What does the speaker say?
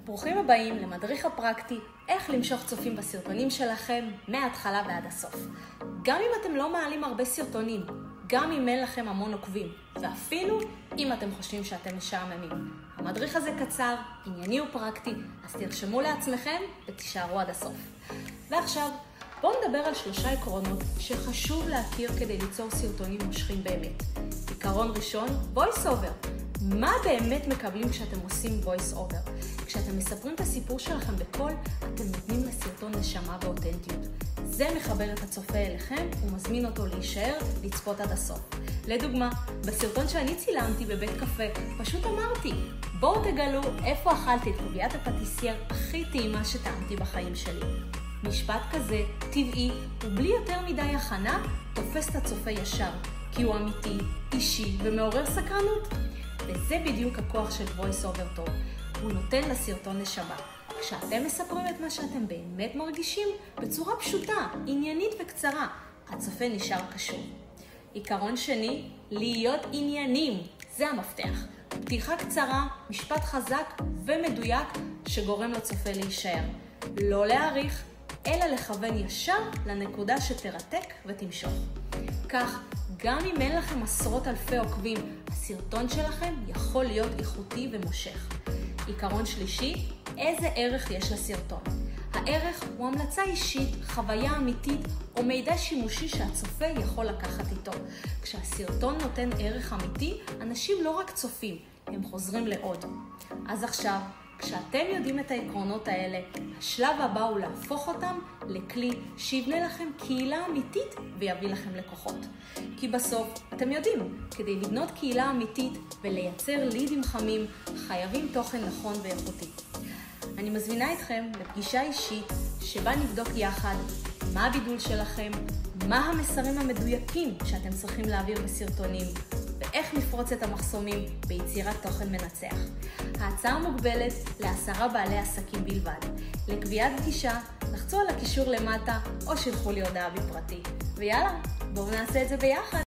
ברוכים הבאים למדריך הפרקטי, איך למשוך צופים בסרטונים שלכם מההתחלה ועד הסוף. גם אם אתם לא מעלים הרבה סרטונים, גם אם אין לכם המון עוקבים, ואפילו אם אתם חושבים שאתם משעממים. המדריך הזה קצר, ענייני ופרקטי, אז תרשמו לעצמכם ותישארו עד הסוף. ועכשיו, בואו נדבר על 3 עקרונות שחשוב להכיר כדי ליצור סרטונים מושכים באמת. עיקרון ראשון, voice over. מה באמת מקבלים כשאתם עושים voice over? כשאתם מספרים את הסיפור שלכם בקול, אתם נותנים לסרטון נשמה ואותנטיות. זה מחבר את הצופה אליכם ומזמין אותו להישאר, לצפות עד הסוף. לדוגמה, בסרטון שאני צילמתי בבית קפה, פשוט אמרתי, בואו תגלו איפה אכלתי את קוביית הפטיסייר הכי טעימה שטעמתי בחיים שלי. משפט כזה, טבעי, ובלי יותר מדי הכנה, תופס את הצופה ישר, כי הוא אמיתי, אישי ומעורר סקרנות. וזה בדיוק הכוח של voice over טוב. הוא נותן לסרטון נשמה. כשאתם מספרים את מה שאתם באמת מרגישים, בצורה פשוטה, עניינית וקצרה, הצופה נשאר קשור. עיקרון שני, להיות עניינים. זה המפתח. פתיחה קצרה, משפט חזק ומדויק שגורם לצופה להישאר. לא להאריך, אלא לכוון ישר לנקודה שתרתק ותמשוך. כך, גם אם אין לכם עשרות אלפי עוקבים, הסרטון שלכם יכול להיות איכותי ומושך. עיקרון שלישי, איזה ערך יש לסרטון? הערך הוא המלצה אישית, חוויה אמיתית או מידע שימושי שהצופה יכול לקחת איתו. כשהסרטון נותן ערך אמיתי, אנשים לא רק צופים, הם חוזרים לעוד. אז עכשיו, כשאתם יודעים את העקרונות האלה, השלב הבא הוא להפוך אותם לכלי שיבנה לכם קהילה אמיתית ויביא לכם לקוחות. כי בסוף, אתם יודעים, כדי לבנות קהילה אמיתית ולייצר לידים חמים, חייבים תוכן נכון ואיכותי. אני מזמינה אתכם לפגישה אישית שבה נבדוק יחד מה הבידול שלכם, מה המסרים המדויקים שאתם צריכים להעביר בסרטונים, ואיך נפרוץ את המחסומים ביצירת תוכן מנצח. ההצעה מוגבלת ל10 בעלי עסקים בלבד. לקביעת פגישה, לחצו על הקישור למטה או שלחו לי הודעה בפרטי. ויאללה, בואו נעשה את זה ביחד.